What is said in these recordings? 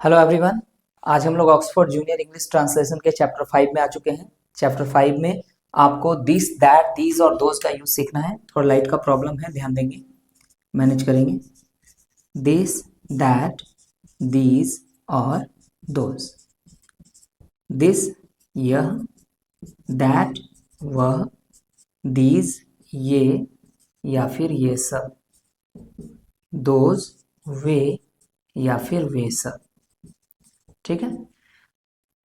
Hello everyone. आज हम लोग ऑक्सफोर्ड जूनियर इंग्लिश ट्रांसलेशन के चैप्टर 5 में आ चुके हैं। चैप्टर 5 में आपको दिस दैट दीज और दोज का यूज सीखना है। थोड़ा लाइट का प्रॉब्लम है, ध्यान देंगे, मैनेज करेंगे। दिस दैट दीज और दोज। दिस यह, दैट वह, दीज ये या फिर ये सब, दोज वे या फिर वे सब। ठीक है।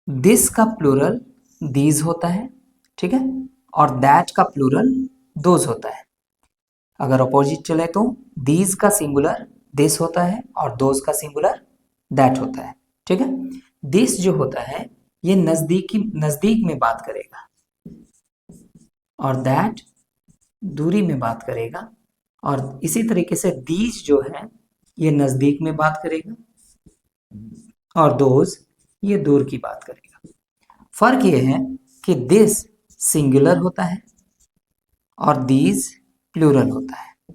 दिस का प्लूरल दीज होता है, ठीक है, और दैट का प्लूरल दोज होता है। अगर अपोजिट चले तो दीज का सिंगुलर दिस होता है और दोज का सिंगुलर दैट होता है। ठीक है। दिस जो होता है ये नजदीक में बात करेगा और दैट दूरी में बात करेगा, और इसी तरीके से दीज जो है ये नजदीक में बात करेगा और दोज ये दूर की बात करेगा। फर्क ये है कि दिस सिंगुलर होता है और दीज प्लूरल होता है।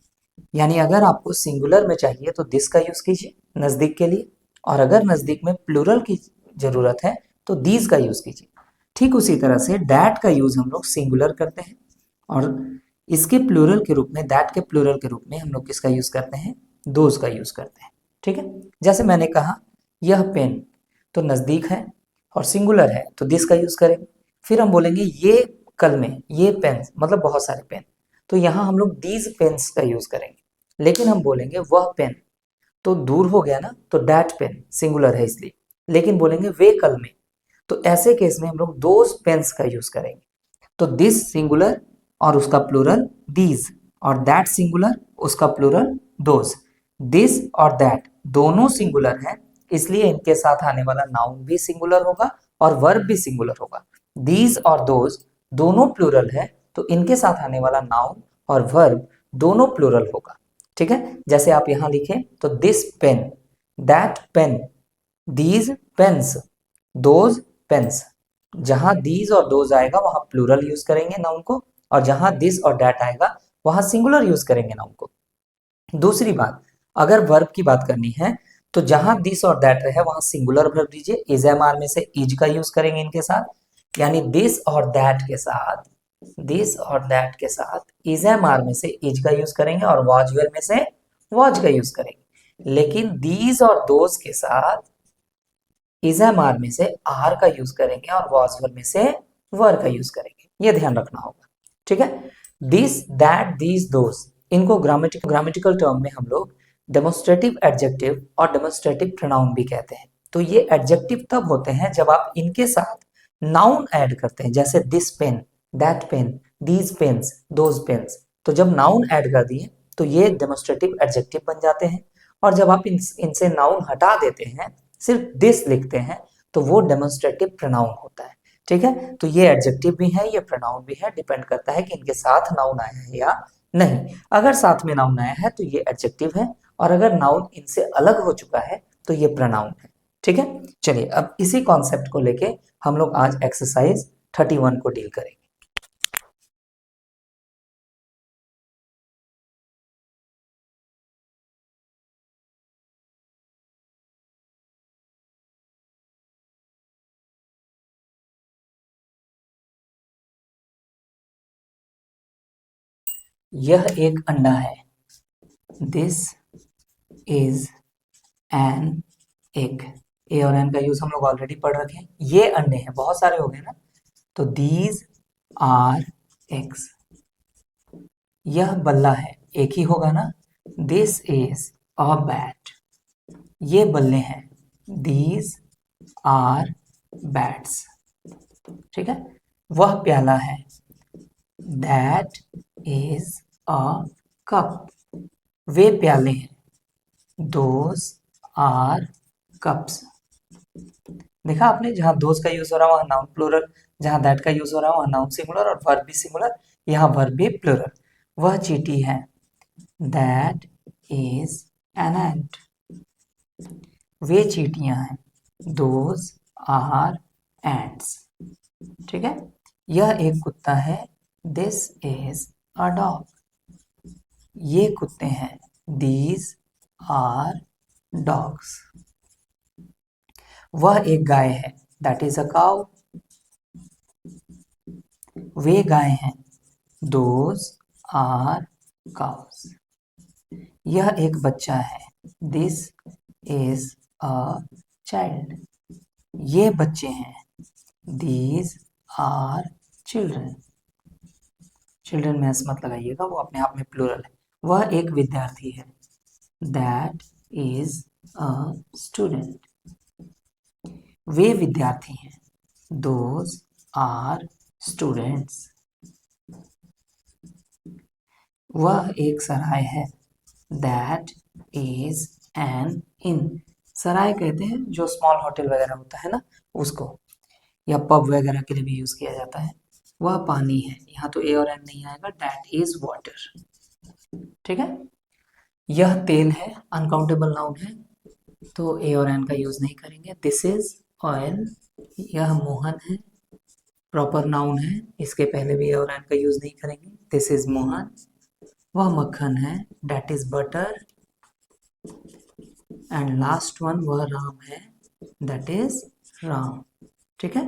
यानी अगर आपको सिंगुलर में चाहिए तो दिस का यूज कीजिए नजदीक के लिए, और अगर नजदीक में प्लूरल की जरूरत है तो दीज का यूज कीजिए। ठीक उसी तरह से दैट का यूज हम लोग सिंगुलर करते हैं, और इसके प्लूरल के रूप में, दैट के प्लूरल के रूप में हम लोग किसका यूज करते हैं, दोज का यूज करते हैं। ठीक है। जैसे मैंने कहा यह पेन तो नजदीक है और सिंगुलर है तो दिस का यूज करेंगे। फिर हम बोलेंगे ये कलमें, ये पेन, मतलब बहुत सारे पेन, तो यहाँ हम लोग दीज पेन्स का यूज करेंगे। लेकिन हम बोलेंगे वह पेन तो दूर हो गया ना, तो दैट पेन सिंगुलर है इसलिए। लेकिन बोलेंगे वे कलमें, तो ऐसे केस में हम लोग दोज पेन्स का यूज करेंगे। तो दिस सिंगुलर और उसका प्लूरल दीज, और दैट सिंगुलर उसका प्लूरल दोज। दिस और दैट दोनों सिंगुलर हैं, इसलिए इनके साथ आने वाला नाउन भी सिंगुलर होगा और वर्ब भी सिंगुलर होगा। दीज और दोज दोनों प्लूरल है, तो इनके साथ आने वाला नाउन और वर्ब दोनों प्लूरल होगा। ठीक है। जैसे आप यहां लिखें तो this pen, that pen, these pens, those pens. जहां दीज और दोज आएगा वहां प्लूरल यूज करेंगे नाउन को, और जहां दिस और दैट आएगा वहां सिंगुलर यूज करेंगे नाउन को। दूसरी बात, अगर वर्ब की बात करनी है तो जहां दिस और दैट रहे वहां सिंगुलर वर्ब दीजिए। इज एम आर में से इज का यूज करेंगे इनके साथ, यानी दिस और दैट के साथ, दिस और दैट के साथ इज एम आर में से इज का यूज करेंगे और वॉज वेल में से वॉज का यूज करेंगे। लेकिन दीज और दोज के साथ इज एम आर में से आर का यूज करेंगे और वॉज वेल में से वर का यूज करेंगे। ये ध्यान रखना होगा। ठीक है। दिस दैट दीज दोज, इनको ग्रामेटिकल टर्म में हम लोग डेमोस्ट्रेटिव एडजेक्टिव और डेमोस्ट्रेटिव प्रोनाउन भी कहते हैं। तो ये एडजेक्टिव तब होते हैं जब आप इनके साथ नाउन ऐड करते हैं, जैसे this pen, that pen, these pens, those pens. तो जब नाउन ऐड कर दिए तो ये डेमोस्ट्रेटिव एडजेक्टिव बन जाते हैं, और जब आप इनसे नाउन हटा देते हैं, सिर्फ दिस लिखते हैं, तो वो डेमोस्ट्रेटिव प्रोनाउन होता है। ठीक है। तो ये एडजेक्टिव भी है, ये प्रोनाउन भी है, डिपेंड करता है कि इनके साथ नाउन आया है या नहीं। अगर साथ में नाउन आया है तो ये एडजेक्टिव है, और अगर नाउन इनसे अलग हो चुका है तो ये प्रोनाउन है। ठीक है। चलिए अब इसी कॉन्सेप्ट को लेके हम लोग आज एक्सरसाइज 31 को डील करेंगे। यह एक अंडा है। This is an egg. A और एन का यूज हम लोग ऑलरेडी पढ़ रखे हैं। ये अंडे हैं, बहुत सारे हो गए ना, तो दीज आर एग्स। यह बल्ला है, एक ही होगा ना, दिस इज अ बैट। ये बल्ले हैं, दीज आर बैट्स। ठीक है। वह प्याला है, दैट इज अ कप। वे प्याले हैं, दोज आर कप्स। देखा आपने, जहां दोज का यूज हो रहा है वहां नाउन प्लूरल, जहां दैट का यूज हो रहा है वहां नाउन सिंगुलर और वर्ब भी सिंगुलर, यहाँ वर्ब भी प्लूरल। वह चींटी है, दैट इज एन एंट। वे चींटियां हैं, दोज आर एंट्स। ठीक है। यह एक कुत्ता है, दिस इज अ डॉग। ये कुत्ते हैं, दीज आर डॉग्स। वह एक गाय है, दैट इज अ काउ। वे गाय हैं, दोज आर काउस। यह एक बच्चा है, दिस इज अ चाइल्ड। ये बच्चे हैं, दीज आर चिल्ड्रन। चिल्ड्रन में मत लगाइएगा, वो अपने आप में प्लूरल है। वह एक विद्यार्थी है, दैट इज अ स्टूडेंट। वे विद्यार्थी हैं, दोज आर स्टूडेंट्स। वह एक सराय है, दैट इज एन इन। सराय कहते हैं जो स्मॉल होटल वगैरह होता है ना, उसको, या पब वगैरह के लिए भी यूज किया जाता है। वह पानी है, यहाँ तो ए और एन नहीं आएगा, दैट इज वाटर। ठीक है। यह तेल है, अनकाउंटेबल नाउन है, तो ए और एन का यूज नहीं करेंगे। This is oil. यह मोहन है, प्रॉपर नाउन है, इसके पहले भी ए और एन का यूज नहीं करेंगे। This is Mohan. वह मक्खन है, that is butter. And last one, वह राम है, दैट इज राम। ठीक है।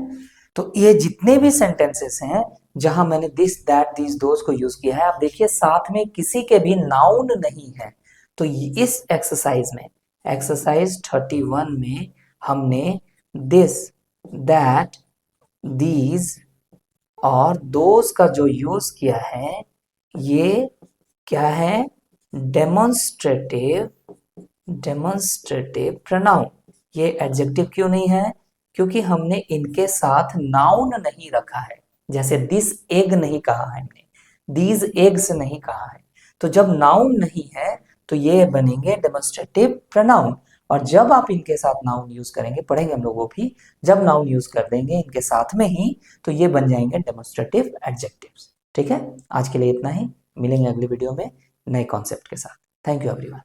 तो ये जितने भी सेंटेंसेस हैं जहां मैंने दिस दैट दीज दोज को यूज किया है, आप देखिए साथ में किसी के भी नाउन नहीं है। तो इस एक्सरसाइज में, एक्सरसाइज 31 में हमने दिस दैट दीज और दोज का जो यूज किया है, ये क्या है, डेमोन्स्ट्रेटिव प्रोनाउन। ये एडजेक्टिव क्यों नहीं है, क्योंकि हमने इनके साथ नाउन नहीं रखा है। जैसे दिस एग नहीं कहा है हमने, दीज एग्स नहीं कहा है। तो जब नाउन नहीं है तो ये बनेंगे डेमोन्स्ट्रेटिव प्रोनाउन। और जब आप इनके साथ नाउन यूज करेंगे, पढ़ेंगे हम लोगों भी, जब नाउन यूज कर देंगे इनके साथ में ही, तो ये बन जाएंगे डेमोन्स्ट्रेटिव एडजेक्टिव्स। ठीक है। आज के लिए इतना ही, मिलेंगे अगली वीडियो में नए कॉन्सेप्ट के साथ। Thank you everyone.